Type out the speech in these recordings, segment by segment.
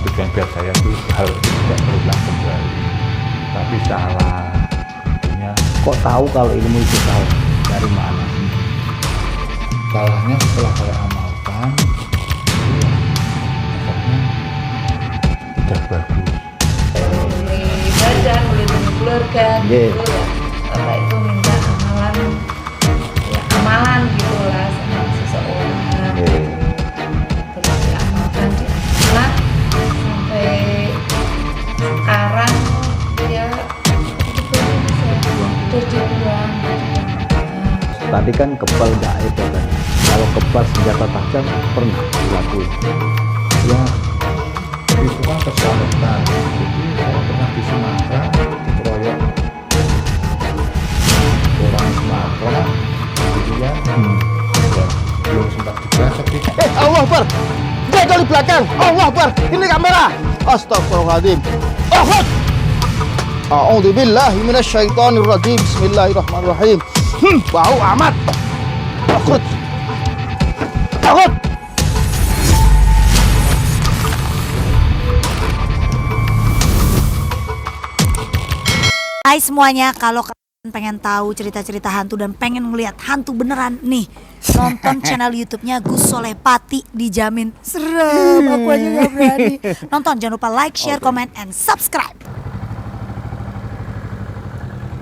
tujuan biar saya itu hal tidak terulang kembali, tapi salah. Artinya, Kok tahu kalau ilmu itu tahu dari mana? salahnya setelah saya amalkan, ya, efeknya tidak bagus. Boleh badan, boleh dengan keluarga Iya. gitu ya. Bapak itu minta amalan, ya amalan gitu lah sama seseorang. Terus diamalkan sampai sekarang ya itu udah dibuang. Tadi kan kebal gaib katanya. Kalau kebal senjata tajam pernah dilakuin. Ya, itu kan keselamatan. Jadi saya pernah di Sumatera dikeroyok orang Sumatera, kemudian ya, belum sempat dibalas tapi Allah Akbar! Jaga di belakang! Allah Akbar! Ini kamera! Astagfirullahaladzim! Ahad! A'udzubillahi minasyaitonirrajim. Bismillahirrahmanirrahim. Bau amat! Takut! Takut! Hai semuanya, kalau kalian pengen tahu cerita-cerita hantu dan pengen ngelihat hantu beneran nih, nonton channel YouTube-nya Gus Soleh Pati, dijamin serem. Aku aja gak berani. Nonton, jangan lupa like, share, comment, and subscribe.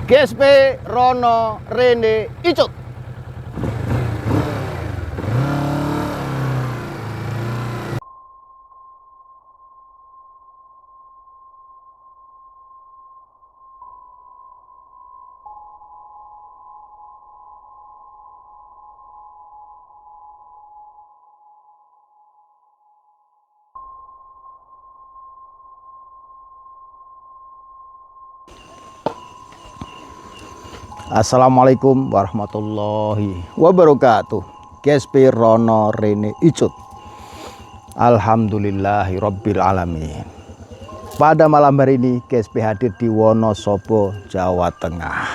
GSP Rono Rene Icut. Assalamualaikum warahmatullahi wabarakatuh. GSP Rono Rene Icut. Alhamdulillahi Rabbil Alamin. Pada malam hari ini GSP hadir di Wonosobo, Jawa Tengah.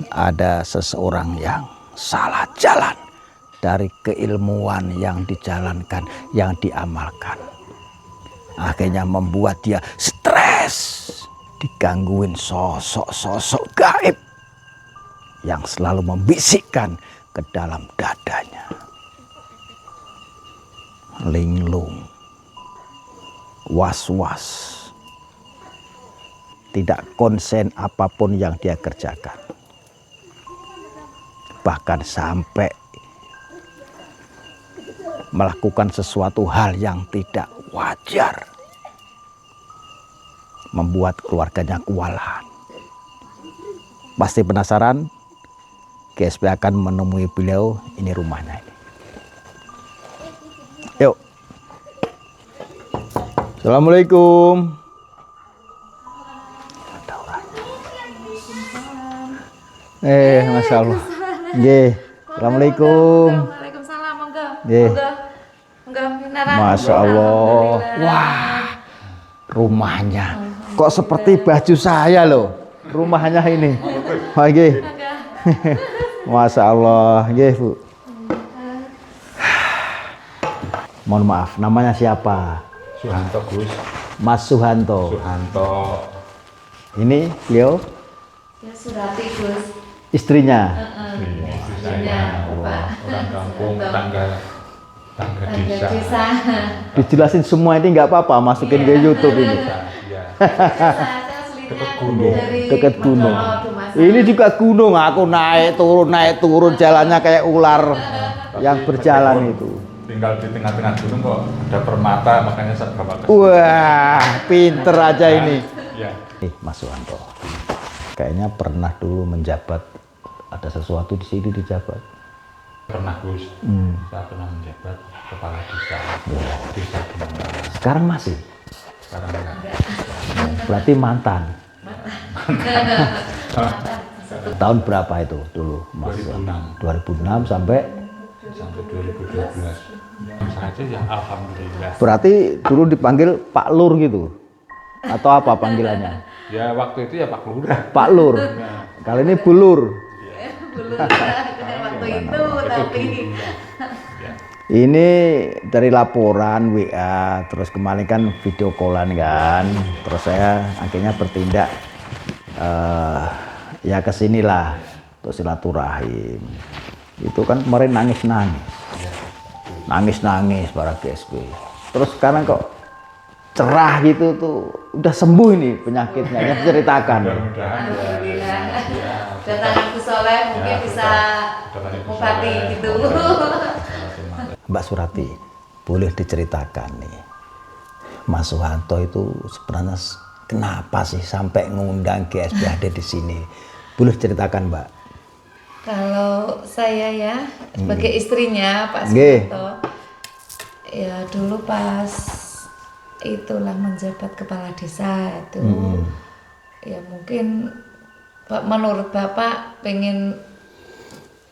Ada seseorang yang salah jalan dari keilmuan yang dijalankan, yang diamalkan. Akhirnya membuat dia stres, digangguin sosok-sosok gaib yang selalu membisikkan ke dalam dadanya. Linglung, was-was, tidak konsen apapun yang dia kerjakan. Bahkan sampai melakukan sesuatu hal yang tidak wajar, membuat keluarganya kewalahan. Pasti penasaran? GSP akan menemui beliau. Ini rumahnya ini. Yuk. Assalamualaikum. Ada orangnya. Masya Allah. Nggih. Assalamualaikum. Waalaikumsalam, monggo. Nggih. Monggo pinaran. Masya Allah. Wah, rumahnya kok seperti baju saya loh, rumahnya ini. Oke. Masya Allah. Nggih, Bu. Mohon maaf, namanya siapa? Suhanto, Gus. Mas Suhanto. Suhanto. Ini beliau Ya Surati, Gus. istrinya. Iya, Iya, Bapak. orang kampung, tangga Tangga desa. desa. Dijelasin semua ini nggak apa-apa, masukin ke YouTube ini. Ya. Saya aslinya gunung. dari Dekat gunung. Mangkoro, Mas. Ini juga gunung, aku naik turun jalannya kayak ular yang berjalan itu. Tinggal di tengah-tengah gunung kok ada permata, makanya saya bawa ke sini. Wah, pinter aja ini. Ya. Mas Suhanto, kayaknya pernah dulu menjabat, ada sesuatu di sini dijabat. Pernah, Gus. Saya pernah menjabat kepala desa. Desa Gimana. Sekarang masih? Sekarang enggak. Berarti mantan. Tahun berapa itu dulu, Mas? 2006. 2006 sampai 2012. Saja ya, alhamdulillah. berarti dulu dipanggil Pak Lur gitu? Atau apa panggilannya? Ya waktu itu ya Pak Lurah. Pak Lur. Kali ini Bu Lur. Belum waktu itu tapi Ya. Ini dari laporan WA, terus kemarin kan video callan kan, terus saya akhirnya bertindak ya kesinilah untuk silaturahim. Itu kan kemarin nangis para GSP. Terus sekarang kok cerah gitu tuh, udah sembuh ini penyakitnya, ya ceritakan. Alhamdulillah. Datang Gus Soleh mungkin bisa mengobati gitu. Mbak Surati, boleh diceritakan nih, Mas Suhanto itu sebenarnya kenapa sih sampai ngundang GSP hadir di sini? Boleh ceritakan, Mbak? Kalau saya ya sebagai istrinya Pak Nggih. Suharto, ya dulu pas itulah menjabat kepala desa itu, ya mungkin menurut Bapak pengen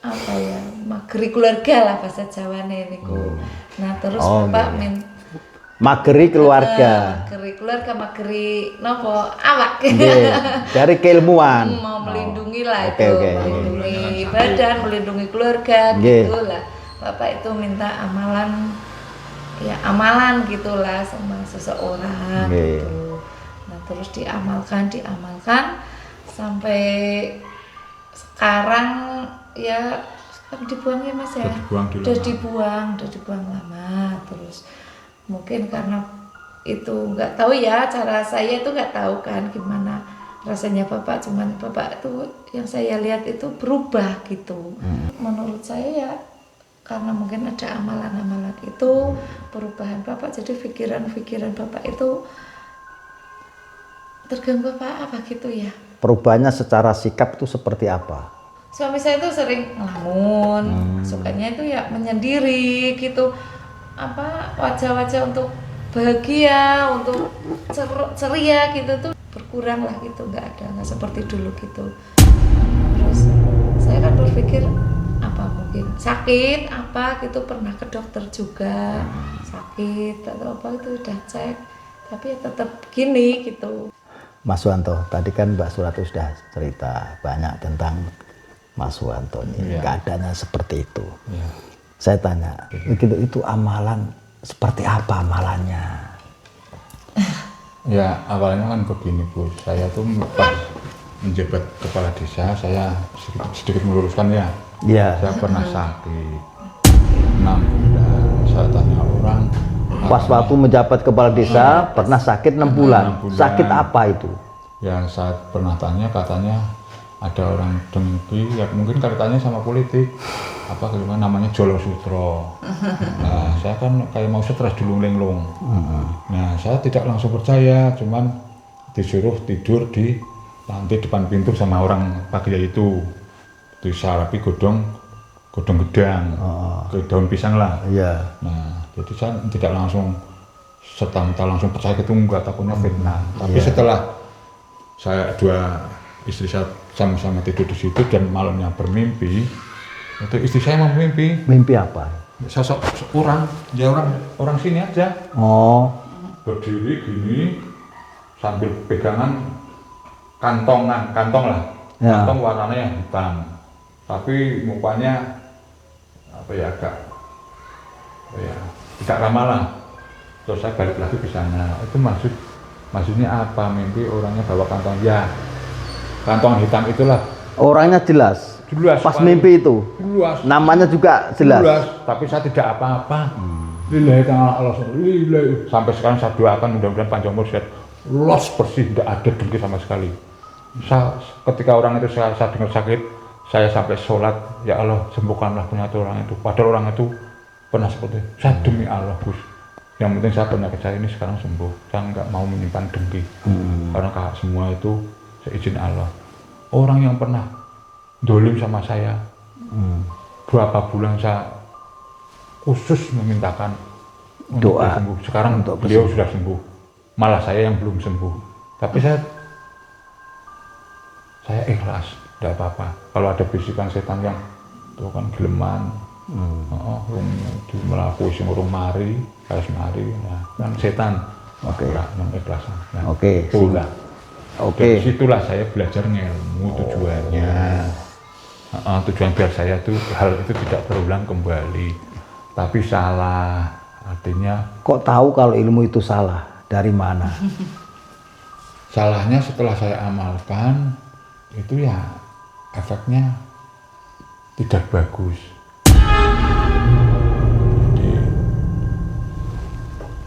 apa ya, mageri keluarga lah bahasa Jawane niku. Nah terus Bapak mageri keluarga. mageri keluarga, mageri nopo awak. Dari keilmuan. Mau melindungi lah Oke, itu, oke. melindungi badan, melindungi keluarga gitu lah. Bapak itu minta amalan, ya amalan gitulah sama seseorang gitu. Nah terus diamalkan sampai sekarang ya dibuang ya Mas ya. Udah dibuang lama. Terus mungkin karena itu nggak tahu ya, cara saya itu nggak tahu kan gimana rasanya Bapak, cuman Bapak itu yang saya lihat itu berubah gitu. Menurut saya ya karena mungkin ada amalan-amalan itu, perubahan Bapak, jadi pikiran-pikiran Bapak itu terganggu apa gitu ya. Perubahannya secara sikap itu seperti apa? Suami saya itu sering ngelamun, sukanya itu ya menyendiri gitu. Apa wajah-wajah untuk bahagia, untuk ceria gitu tuh berkurang lah gitu, nggak seperti dulu gitu. Terus saya kan berpikir apa mungkin sakit apa gitu, pernah ke dokter juga sakit atau apa itu udah cek, tapi ya tetap gini gitu. Mas Suhanto, tadi kan Mbak Surati sudah cerita banyak tentang Mas Suhanto ini, keadaannya seperti itu. Saya tanya, itu amalan seperti apa amalannya? Ya awalnya kan begini Bu, saya tuh pas menjabat kepala desa, saya sedikit meluruskan ya. Iya. Saya pernah sakit 6 bulan. Saya tanya orang. Pas waktu menjabat kepala desa pernah sakit 6 bulan. 6 bulan. Sakit apa itu? Ya saya pernah tanya, katanya ada orang dengki, ya mungkin kaitannya sama politik. Apa gimana namanya Jolo Sutro. Nah saya kan kayak mau stres dulu linglung. Nah saya tidak langsung percaya, cuman disuruh tidur di lantai depan pintu sama orang Pak Kiai itu. Disarapi godong gedang, ke daun pisang lah. Iya. Nah jadi saya tidak langsung serta-merta langsung percaya itu, enggak, takutnya fitnah. Tapi setelah saya istri saya sama-sama tidur di situ dan malamnya bermimpi, itu istri saya mau mimpi Mimpi apa? sosok orang sini aja, berdiri gini sambil pegangan kantong lah, kantong warnanya yang hitam, tapi mukanya apa ya tidak ramah lah. Terus saya balik lagi ke sana, itu maksudnya apa, mimpi orangnya bawa kantong, ya kantong hitam itulah. Orangnya jelas pas paling mimpi itu jelas, namanya juga jelas, tapi saya tidak apa-apa. Lillahi ta'ala Allah, sampai sekarang saya doakan mudah-mudahan panjang umur sehat, los bersih, tidak ada dengki sama sekali. Ketika orang itu saya dengar sakit, saya sampai sholat, ya Allah sembuhkanlah penyakit orang itu, padahal orang itu pernah seperti itu. Saya demi Allah Gus, yang penting saya pernah percaya ini sekarang sembuh, saya nggak mau menyimpan dengki, karena semua itu seizin Allah. Orang yang pernah dolim sama saya, berapa bulan saya khusus memintakan doa sembuh. Sekarang beliau sudah sembuh, malah saya yang belum sembuh. Tapi saya ikhlas, tidak apa-apa. Kalau ada bisikan setan yang itu kan geleman, melaku sing urung mari, kayak mari, nah, kan setan. Yang ikhlasan. Nah, itulah. Dari situlah saya belajar ilmu tujuannya. Tujuan biar saya hal itu tidak terulang kembali. Tapi salah, artinya Kok tahu kalau ilmu itu salah? Dari mana? salahnya setelah saya amalkan itu ya efeknya tidak bagus. Jadi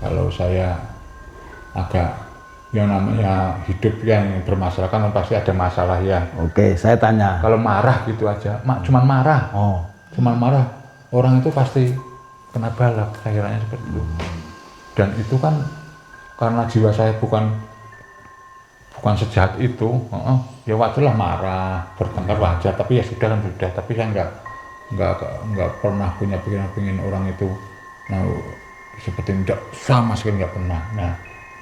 kalau saya agak yang namanya hidup yang bermasalah kan pasti ada masalah ya. Oke, saya tanya. Kalau marah gitu aja, cuman marah, Oh, cuman marah, orang itu pasti kena balap, akhirnya seperti itu. Dan itu kan karena jiwa saya bukan sejahat itu, ya wajarlah marah, bertengkar wajar, tapi ya sudah kan sudah. Tapi saya nggak pernah punya pikiran pengen orang itu, nah seperti tidak sama sekali nggak pernah. Nah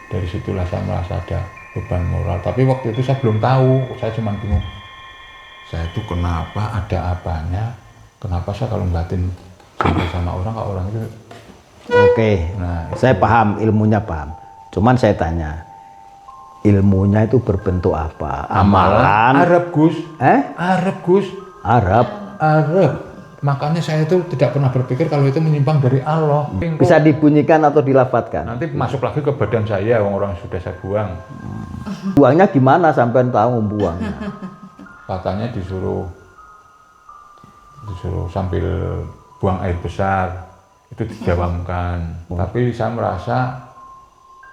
dari situlah saya merasa ada beban moral. Tapi waktu itu saya belum tahu, saya cuma bingung. Saya itu kenapa, ada apanya, kenapa saya kalau batin sama orang, kalau orang itu. oke. Nah, Saya paham, ilmunya paham. Cuman saya tanya, ilmunya itu berbentuk apa? Amalan? Arab Gus, Arab Gus, Arab? Arab. Makanya saya itu tidak pernah berpikir kalau itu menyimpang dari Allah. Bisa dibunyikan atau dilafatkan? Nanti masuk lagi ke badan saya, orang sudah saya buang. Buangnya gimana sampai tahu buangnya? Katanya disuruh sambil buang air besar, itu dijawamkan. Tapi saya merasa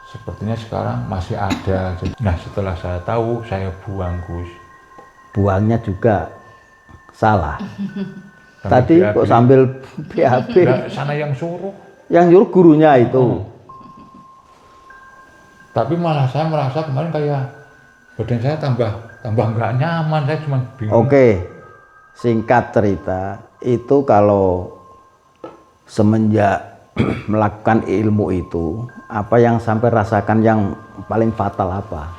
sepertinya sekarang masih ada. Nah setelah saya tahu, saya buang Gus. Buangnya juga salah. Sambil Tadi BAB. kok sambil BAB? Nah, sana yang suruh. Yang nyuruh gurunya itu. Tapi malah saya merasa kemarin kayak badan saya tambah nggak nyaman. Saya cuma bingung. Oke, singkat cerita, itu kalau semenjak melakukan ilmu itu, apa yang sampai rasakan yang paling fatal apa?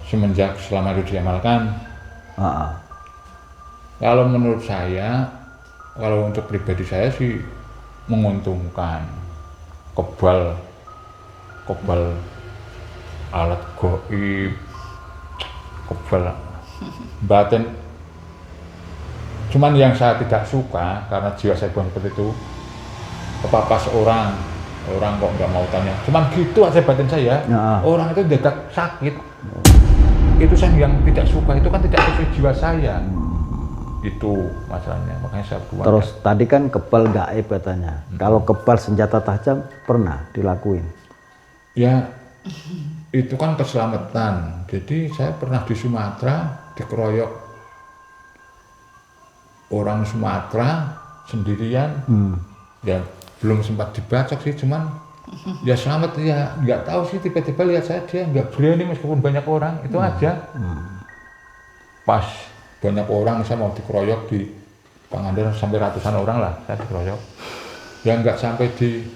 Semenjak selama itu diamalkan, kalau menurut saya, kalau untuk pribadi saya sih menguntungkan. Kebal alat goib, kebal batin. Cuman yang saya tidak suka karena jiwa saya bukan seperti itu, kepapas orang kok nggak mau tanya, cuman gitu aja batin saya. Orang itu tidak sakit, itu saya yang tidak suka, itu kan tidak sesuai jiwa saya. Itu masalahnya, makanya saya buang. Terus tadi kan kebal gaib katanya. Kalau kebal senjata tajam pernah dilakuin? Ya itu kan keselamatan. Jadi saya pernah di Sumatera dikeroyok orang Sumatera sendirian. Ya belum sempat dibacok sih, cuman ya selamat ya, nggak tahu sih, tiba-tiba lihat saya dia nggak berani meskipun banyak orang, itu aja. Pas banyak orang, saya mau dikeroyok di Pangandaran sampai ratusan orang lah saya dikeroyok. Ya nggak sampai di,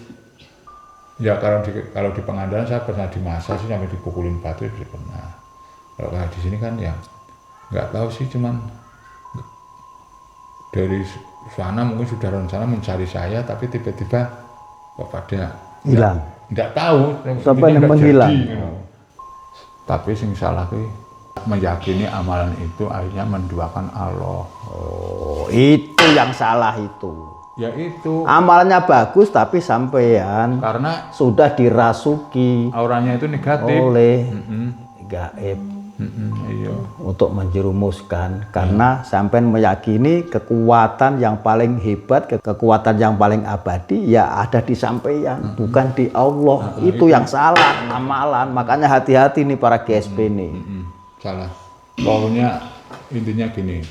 ya kalau di Pangandaran saya pernah di masa sih sampai dipukulin batu itu pernah. Kalau kayak di sini kan ya nggak tahu sih, cuman dari sana mungkin sudah rencana mencari saya, tapi tiba-tiba kok pada Hilang? nggak tahu Sampai nggak menghilang. jadi, gitu. Tapi sing salah meyakini amalan itu akhirnya menduakan Allah. Oh, itu yang salah itu. Ya itu Amalannya bagus tapi sampean karena sudah dirasuki auranya itu negatif. oleh gaib Iya. untuk menjerumuskan, karena sampean meyakini kekuatan yang paling hebat, kekuatan yang paling abadi ya ada di sampean, bukan di Allah. Itu yang salah amalan. Makanya hati-hati nih para GSP nih. Salah. Pokoknya intinya gini.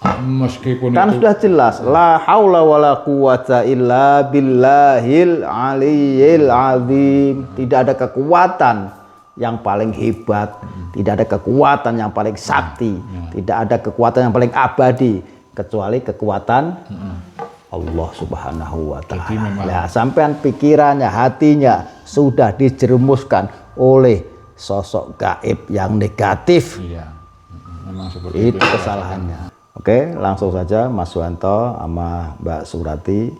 Meskipun Kan itu sudah jelas, la haula wala quwata illa billahil aliyyil azim. Tidak ada kekuatan yang paling hebat, tidak ada kekuatan yang paling sakti, tidak ada kekuatan yang paling abadi kecuali kekuatan Allah Subhanahu wa Jadi taala. memang- Nah, sampean pikirannya, hatinya sudah dijerumuskan oleh sosok gaib yang negatif. iya. Memang seperti Itu kesalahannya. Oke, langsung saja Mas Suwanto sama Mbak Surati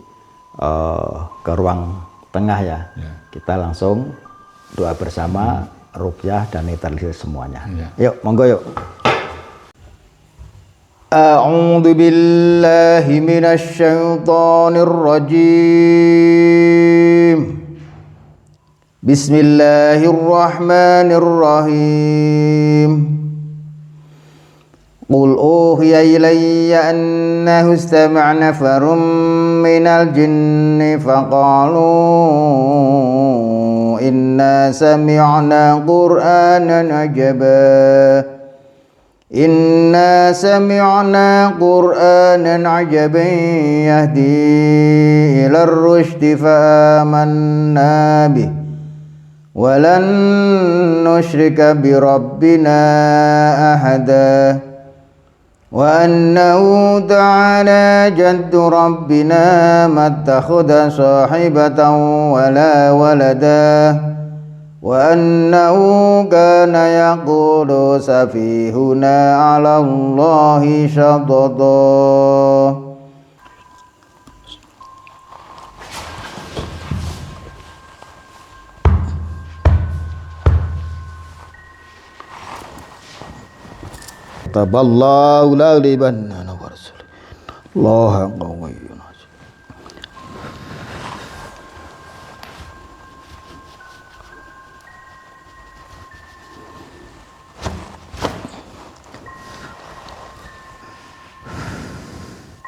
ke ruang tengah ya. Ya. Kita langsung doa bersama, ruqyah dan netralisir semuanya. Ya. Yuk, monggo yuk. A'udzu billahi minasyaitonir rajim. Bismillahirrahmanirrahim. Qul uhiya ilayya annahu istama'a nafarun minal jinni faqalu inna sami'na qur'anan ajaba yahdi ilar rusydi fa amanna bih walan nusyrika bi rabbina ahada wa annahu ta'ala jaddu rabbina mattakhadha sahibatan wala walada wa annahu kana yaqulu safihuna 'ala Allahi syadada. Taballahu la libanna wa rasul Allah qawiyyun.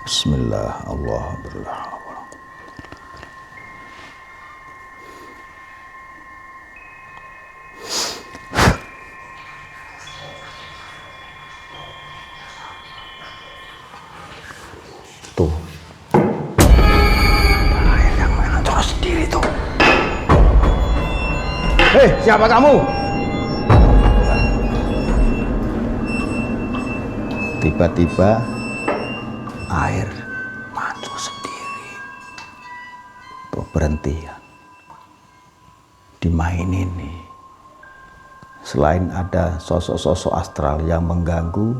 Bismillah Allah berlah. Tuh, air yang mainan terus sendiri tuh. Hei, siapa kamu? Tiba-tiba air mancur sendiri. Tuh berhenti ya. Dimainin nih. Selain ada sosok-sosok astral yang mengganggu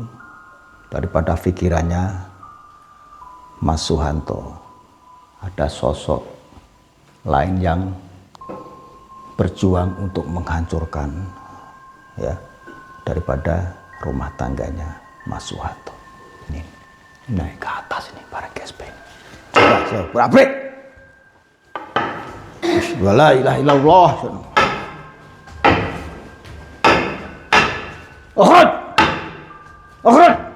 daripada pikirannya Mas Suhanto, ada sosok lain yang berjuang untuk menghancurkan ya daripada rumah tangganya Mas Suhanto. Ini naik ke atas ini para GSP. Coba saya berabrik. La ilaha illallah. Ahad. Ahad.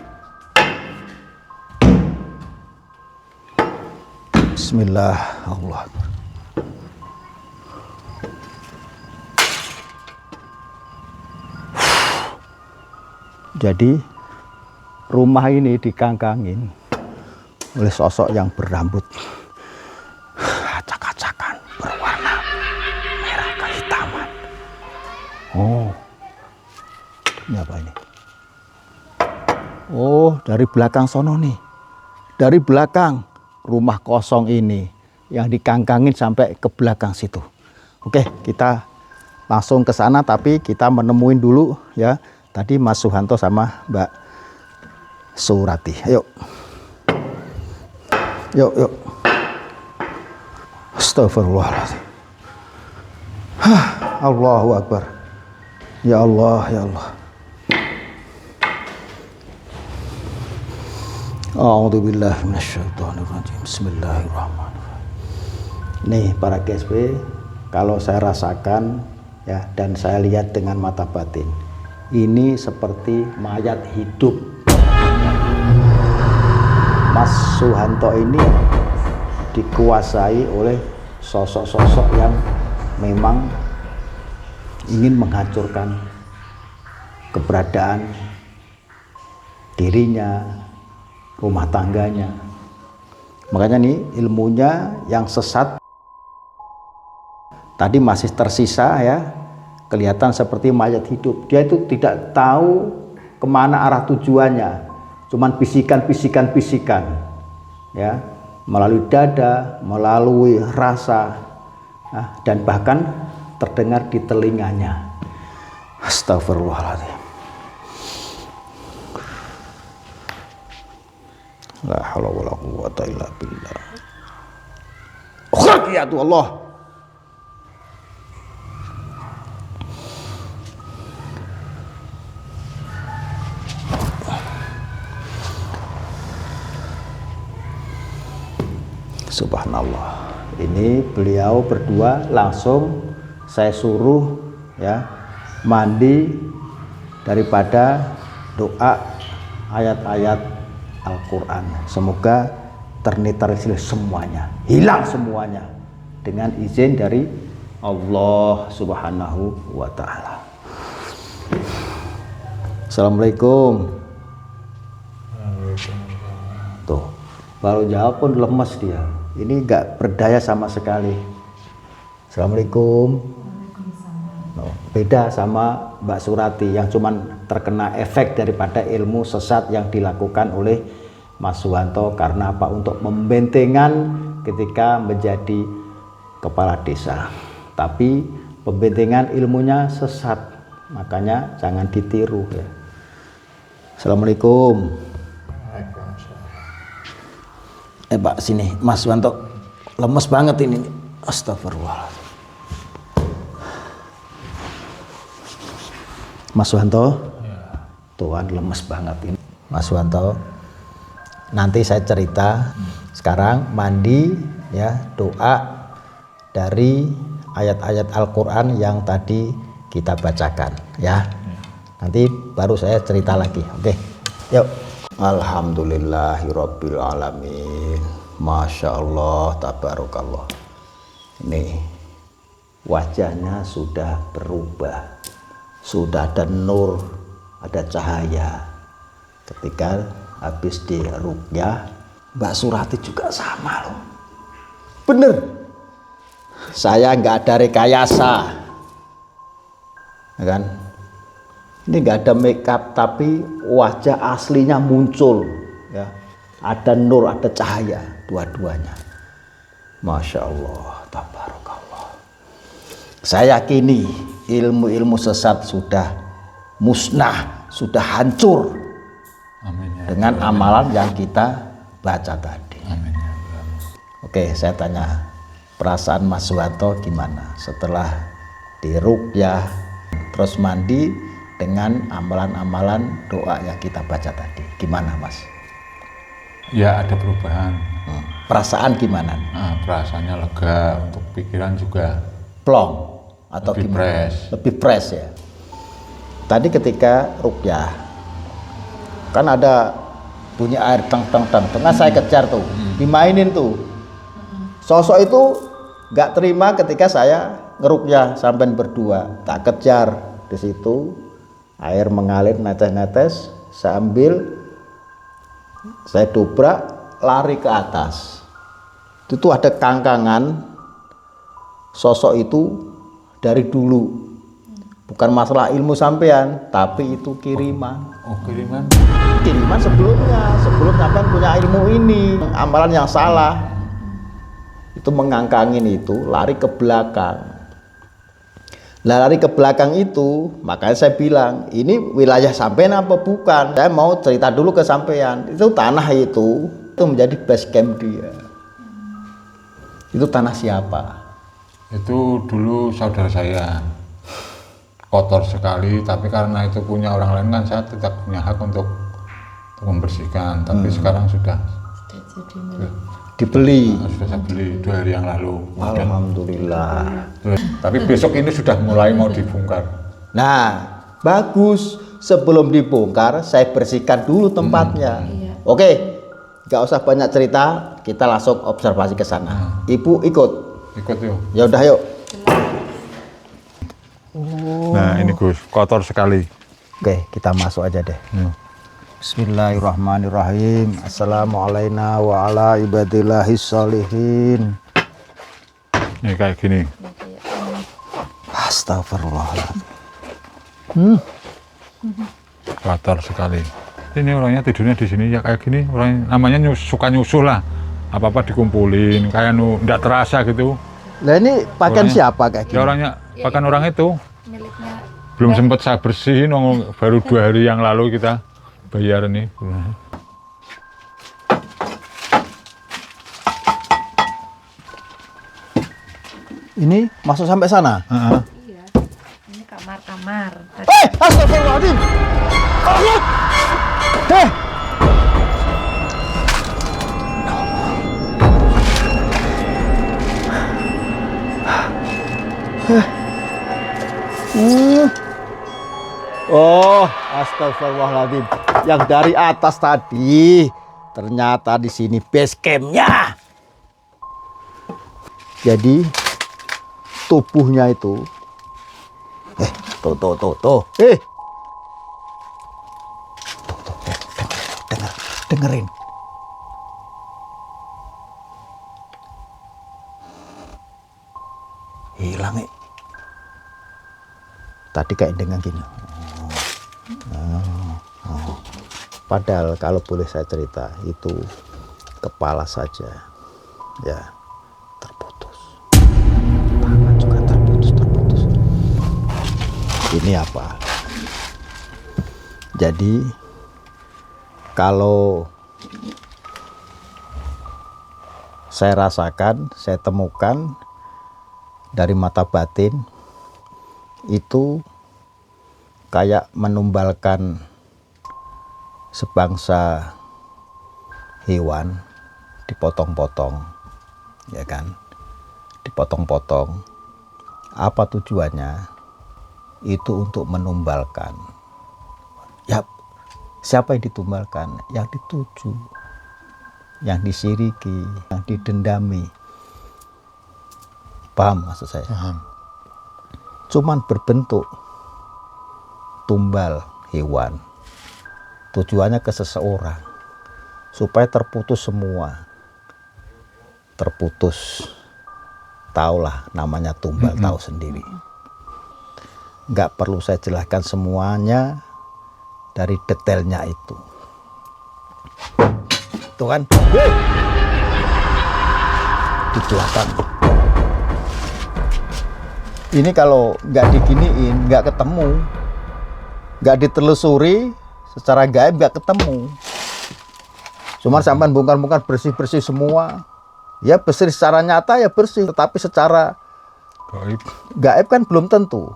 Bismillah Allah. Jadi rumah ini dikangkangin oleh sosok yang berambut acak-acakan berwarna merah kehitaman. Oh, ini apa ini? Oh, dari belakang sono nih. Dari belakang rumah kosong ini yang dikangkangin sampai ke belakang situ. Oke, kita langsung ke sana, tapi kita menemuin dulu ya tadi Mas Suhanto sama Mbak Surati. Ayo. Yuk. Astagfirullahaladzim. Allahu Akbar. Ya Allah, ya Allah. A'udzubillahi minasyaitonirrajim. Bismillahirrahmanirrahim. Nih para GSP, kalau saya rasakan ya dan saya lihat dengan mata batin, ini seperti mayat hidup. Mas Suhanto ini dikuasai oleh sosok-sosok yang memang ingin menghancurkan keberadaan dirinya, rumah tangganya. Makanya nih ilmunya yang sesat tadi masih tersisa ya, kelihatan seperti mayat hidup. Dia itu tidak tahu kemana arah tujuannya, cuman bisikan ya, melalui dada, melalui rasa, dan bahkan terdengar di telinganya. Astagfirullahaladzim. La haula wala quwwata illa billah. Ukhrakiyatu Allah. Subhanallah. Ini beliau berdua langsung saya suruh ya mandi daripada doa ayat-ayat Al-Quran. Semoga ternetralisir semuanya, hilang semuanya dengan izin dari Allah Subhanahu wa Ta'ala. Assalamualaikum. Tuh, baru jawab pun lemes dia. Ini enggak berdaya sama sekali. Assalamualaikum. Oh, beda sama Mbak Surati yang cuman terkena efek daripada ilmu sesat yang dilakukan oleh Mas Suwanto. Karena apa? Untuk membentengan ketika menjadi kepala desa. Tapi pembentengan ilmunya sesat, makanya jangan ditiru ya. Assalamualaikum. Pak sini, Mas Suwanto lemes banget ini. Astagfirullah. Mas Suwanto, Tuhan lemes banget ini. Mas Suwanto, nanti saya cerita. Sekarang mandi ya, doa dari ayat-ayat Al-Quran yang tadi kita bacakan ya. Nanti baru saya cerita lagi. Oke, yuk. Alhamdulillahirabbil alamin. Masya Allah, tabarakallah. Nih, wajahnya sudah berubah, sudah ada nur, ada cahaya. Ketika habis diruqyah, Mbak Surati juga sama loh. Bener, saya nggak ada rekayasa, ya kan? Ini nggak ada make up, tapi wajah aslinya muncul, ya. Ada nur, ada cahaya, dua-duanya. Masya Allah, tabarakallah. Saya yakini ilmu-ilmu sesat sudah musnah, sudah hancur. Amin, ya. Dengan amalan yang kita baca tadi. Amin, ya. Oke, saya tanya, perasaan Mas Suwanto gimana setelah diruqyah terus mandi dengan amalan-amalan doa yang kita baca tadi? Gimana, Mas? Ya, ada perubahan. Perasaan gimana? Nah, perasaannya lega, untuk pikiran juga Plong atau lebih gimana? fresh. Lebih fresh ya. Tadi ketika ruqyah kan ada bunyi air teng teng teng, tengah saya kejar tuh, dimainin tuh. Sosok itu nggak terima ketika saya ngeruqyah sampai berdua, tak kejar di situ, air mengalir netes-netes, saya ambil, saya dobrak, lari ke atas. Itu ada kangkangan sosok itu dari dulu. Bukan masalah ilmu sampean, tapi itu kiriman. Oh, kiriman. Kiriman sebelumnya, sebelum sampean punya ilmu ini, amalan yang salah. Itu mengangkangin itu, lari ke belakang. Nah, lari ke belakang itu, makanya saya bilang, ini wilayah sampean apa bukan? Saya mau cerita dulu ke sampean. Itu tanah itu menjadi base camp dia. Itu tanah siapa? Itu dulu saudara saya. Kotor sekali, tapi karena itu punya orang lain kan saya tetap punya hak untuk membersihkan. Tapi sekarang sudah Dibeli. sudah saya beli 2 hari yang lalu. Kemudian, Alhamdulillah. tapi besok ini sudah mulai mau dibongkar. Nah, bagus. Sebelum dibongkar, saya bersihkan dulu tempatnya. Oke, nggak usah banyak cerita, kita langsung observasi ke sana. Ibu ikut. Ikut yuk. Ya udah yuk. Nah ini Gus, kotor sekali. Oke, kita masuk aja deh. Bismillahirrahmanirrahim. Assalamualaikum wa ala ibadillahis sholihin. Ini kayak gini. Astagfirullahaladzim. Kotor sekali. Ini orangnya tidurnya di sini ya kayak gini. Orang namanya suka nyusul lah. Apa-apa dikumpulin, kayak nggak terasa gitu. Lah ini pakaian Orangnya- siapa kayak gini? Ya orangnya, bahkan orang itu Miliknya belum sempat saya bersihin, baru 2 hari yang lalu kita bayar nih. Ini masuk sampai sana? iya. Ini kamar-kamar. Astagfirullahaladzim. Allah. Astagfirullahaladzim. Yang dari atas tadi ternyata di sini base campnya. Jadi tubuhnya itu, tuh, dengerin. Hilang tadi kayak dengan gini. Padahal kalau boleh saya cerita itu kepala saja ya terputus, tangan juga terputus. Ini apa? Jadi kalau saya rasakan, saya temukan dari mata batin itu kayak menumbalkan sebangsa hewan dipotong-potong, ya kan? Dipotong-potong. Apa tujuannya? Itu untuk menumbalkan. Ya, siapa yang ditumbalkan? Yang dituju, yang disiriki, yang didendami. Paham maksud saya? Paham. Cuman berbentuk tumbal hewan. Tujuannya ke seseorang supaya terputus semua. Terputus. Taulah namanya tumbal, tahu sendiri. Nggak perlu saya jelaskan semuanya dari detailnya itu. Tuh kan? Di belakang. Ini kalau nggak diginiin, nggak ketemu, nggak ditelusuri, secara gaib nggak ketemu. Cuman sampai bongkar-bongkar bersih-bersih semua. Ya bersih secara nyata ya bersih, tetapi secara gaib kan belum tentu.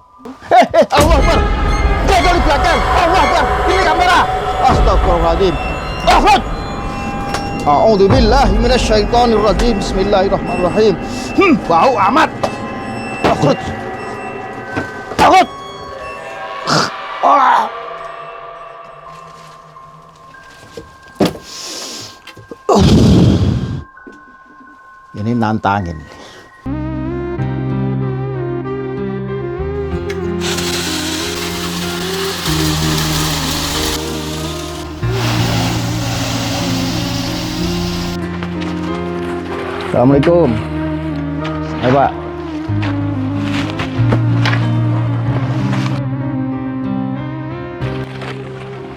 Allah Akbar. Jaga di belakang. Allah Akbar. Ini kamera. Astagfirullahaladzim. Astagfirullah. A'udzubillahi minasyaitonirrajim. Bismillahirrahmanirrahim. Bau amat. Takut. Takut. Ini nantangin. Assalamualaikum. Hai Pak.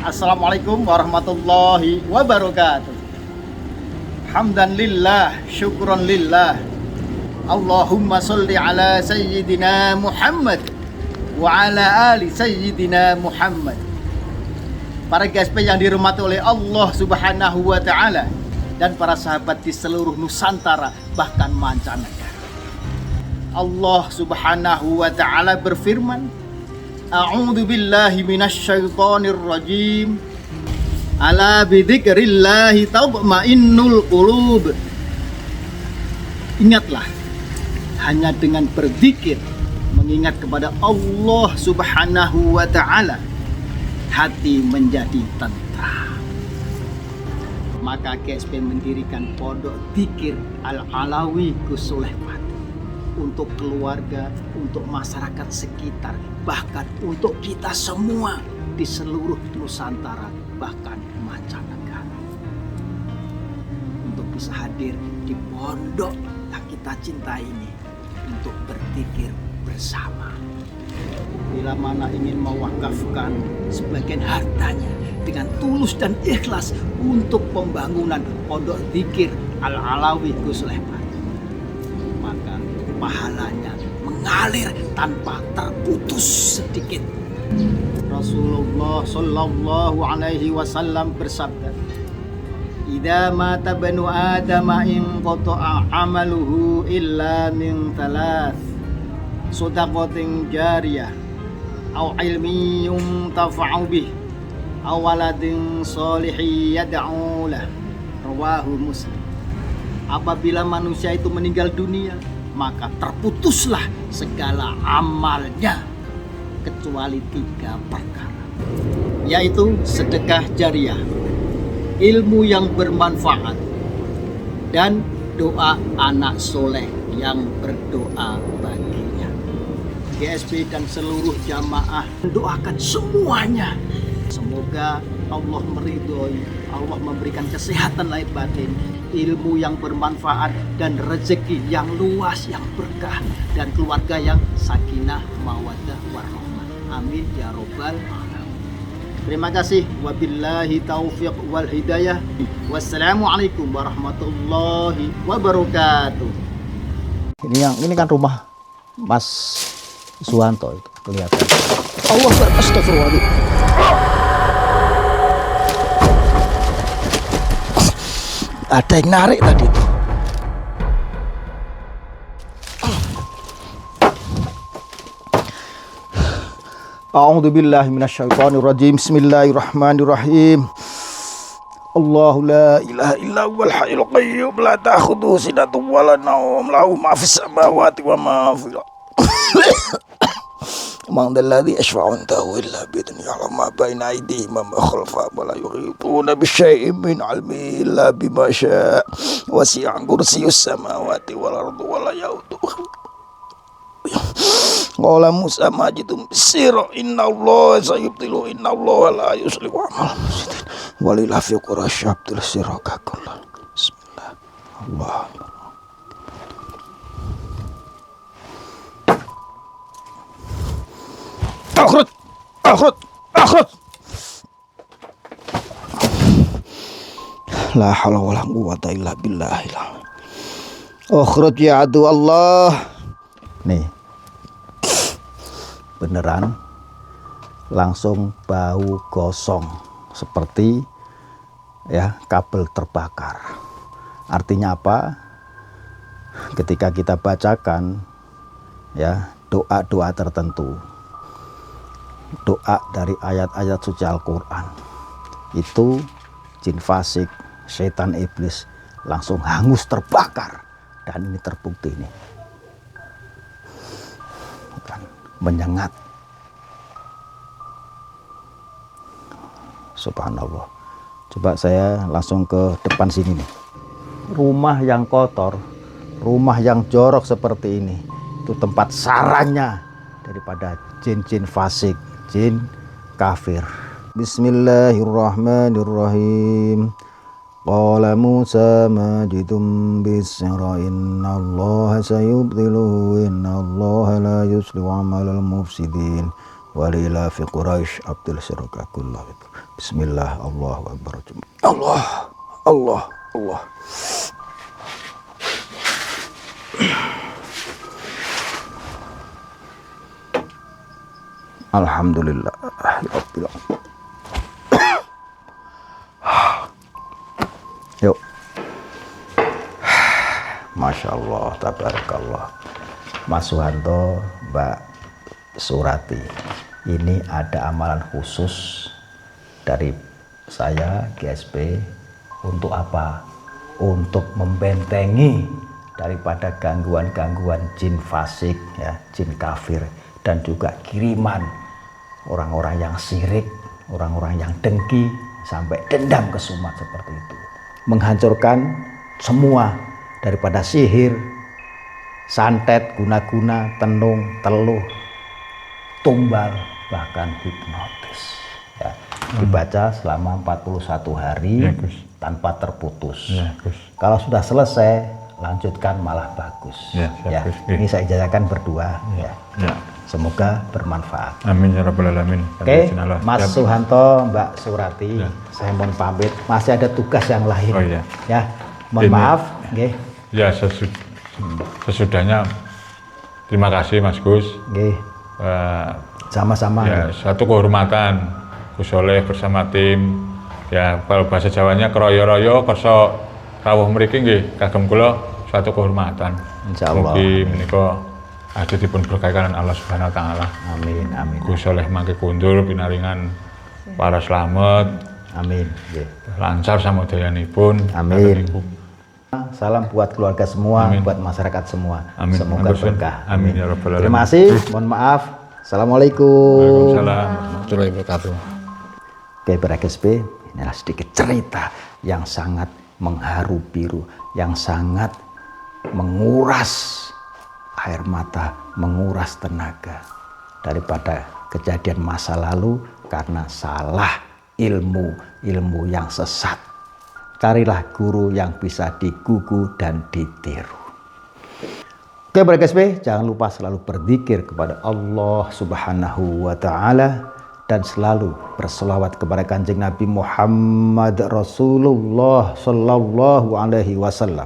Assalamualaikum warahmatullahi wabarakatuh. Hamdan lillah, syukran lillah. Allahumma salli ala Sayyidina Muhammad wa ala ali Sayyidina Muhammad. Para GSP yang dirahmati oleh Allah Subhanahu wa Ta'ala dan para sahabat di seluruh Nusantara bahkan mancanegara. Allah Subhanahu wa Ta'ala berfirman, A'udzu billahi minasyaitonir rajim. Ala bidzikrillahi tatma'innul qulub. Ingatlah, hanya dengan berzikir, mengingat kepada Allah Subhanahu wa Ta'ala, hati menjadi tentram. Maka GSP mendirikan pondok dzikir Al-Alawi Gus Soleh Pati untuk keluarga, untuk masyarakat sekitar, bahkan untuk kita semua di seluruh Nusantara, bahkan mancanegara. Untuk bisa hadir di pondok yang kita cintai ini untuk berzikir bersama. Bila mana ingin mewakafkan sebagian hartanya dengan tulus dan ikhlas untuk pembangunan pondok dzikir Al-Alawi Gus Soleh Pati, maka pahalanya mengalir tanpa terputus sedikit. Rasulullah sallallahu alaihi wasallam bersabda, "Idza mata banu Adam in qata'a amaluhu illa min thalath, shadaqatin jariyah, aw ilmin yuntafa'u bih, aw waladin shalihin yad'u lah." Rawahu Muslim. Apabila manusia itu meninggal dunia, maka terputuslah segala amalnya kecuali 3 perkara. yaitu sedekah jariah, ilmu yang bermanfaat, dan doa anak soleh yang berdoa baginya. GSP dan seluruh jamaah mendoakan semuanya. Semoga Allah meridhoi, Allah memberikan kesehatan lahir batin, ilmu yang bermanfaat, dan rezeki yang luas, yang berkah, dan keluarga yang sakinah, mawaddah, warahmah. Amin ya robbal alamin. Terima kasih. Wabillahi taufiq wal hidayah. Wassalamualaikum warahmatullahi wabarakatuh. Ini kan rumah Mas Suwanto itu kelihatan. Allah, astagfirullahaladzim. Ada yang narik tadi itu. A'udzu billahi minasyaitonir rajim. Bismillahirrahmanirrahim. Allahu la ilaha illa huwal hayyul qayyum la ta'khudhuhu sinatun wa la nawm lahu ma fis samawati wa ma fil Man dalladhi yashfa'u indahu illa bi'idhnihi ya'lamu ma baina aydihim wa ma khalfahum wa la yuhituna bi syai'in min 'ilmihi illa bima syaa' wasi'a kursiyyus samawati wal ardi wa la ya'uduhu. Qala Musa majidum bisira innallaha sayubtilu innallaha la yuslihu amal mufsidin walillahi fi qurasy abdul siraka kullu. Bismillah. Allah. Akhrut. La haula wala quwwata illa billah. Akhrut ya adu Allah. Nih. Beneran langsung bau gosong seperti ya kabel terbakar. Artinya apa? Ketika kita bacakan ya doa-doa tertentu, doa dari ayat-ayat suci Al-Quran, itu jin fasik, setan iblis langsung hangus terbakar. Dan ini terbukti nih, bukan menyengat. Subhanallah. Coba saya langsung ke depan sini nih. Rumah yang kotor, rumah yang jorok seperti ini, itu tempat sarangnya daripada jin-jin fasik, jin kafir. Bismillahirrahmanirrahim. Qala Musa majidum bisra innallaha sayubtiluhu innallaha la yuslihu amalal mufsidin walila fi quraish abdul siraka kullah. Bismillah, Allahu akbar. Allah. Alhamdulillah. Yuk. Masya Allah, tabarakallah. Mas Suwanto, Mbak Surati, ini ada amalan khusus dari saya GSP. Untuk apa? Untuk membentengi daripada gangguan-gangguan jin fasik, ya, jin kafir, dan juga kiriman orang-orang yang syirik, orang-orang yang dengki, sampai dendam kesumat seperti itu. Menghancurkan semua daripada sihir, santet, guna-guna, tenung, teluh, tumbal, bahkan hipnotis. Ya, dibaca selama 41 hari ya, tanpa terputus. Ya, kalau sudah selesai, lanjutkan malah bagus. Ya, ini saya ijazahkan berdua. Ya. Semoga bermanfaat. Amin ya rabbal alamin. Oke, Mas Suwanto, Mbak Surati, saya mohon pamit. Masih ada tugas yang lain. Oh iya. Ya, mohon maaf. Okay. Ya, sesudahnya. Terima kasih Mas Gus. Okay. Sama-sama. Ya, satu kehormatan Gus Soleh bersama tim. Ya, kalau bahasa Jawanya keroyo-royo, kerso rawuh mriki nggih kagem kula suatu kehormatan. Insyaallah. Mugi menika ada dipun berkaikan Allah Subhanahu wa taala. Amin. Gus Soleh mangke kundur pinaringan para slamet. Amin. Lancar samodayanipun. Amin. Salam buat keluarga semua, buat masyarakat semua. Amin. Semoga berkah. Amin ya rabbal alamin. Terima kasih. Mohon maaf. Assalamualaikum. Waalaikumsalam warahmatullahi wabarakatuh. Oke, para GSP, inilah sedikit cerita yang sangat mengharu biru, yang sangat menguras air mata, menguras tenaga daripada kejadian masa lalu karena salah ilmu yang sesat. Carilah guru yang bisa digugu dan ditiru. Oke, para GSP, jangan lupa selalu berzikir kepada Allah Subhanahu wa Ta'ala dan selalu berselawat kepada Kanjeng Nabi Muhammad Rasulullah Sallallahu Alaihi Wasallam.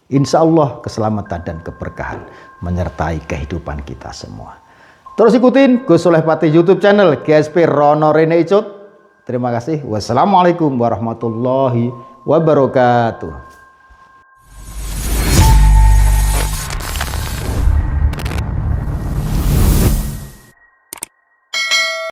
Insya Allah keselamatan dan keberkahan menyertai kehidupan kita semua. Terus ikutin Gus Soleh Pati YouTube channel GSP Rono Rene Icut. Terima kasih. Wassalamualaikum warahmatullahi wabarakatuh.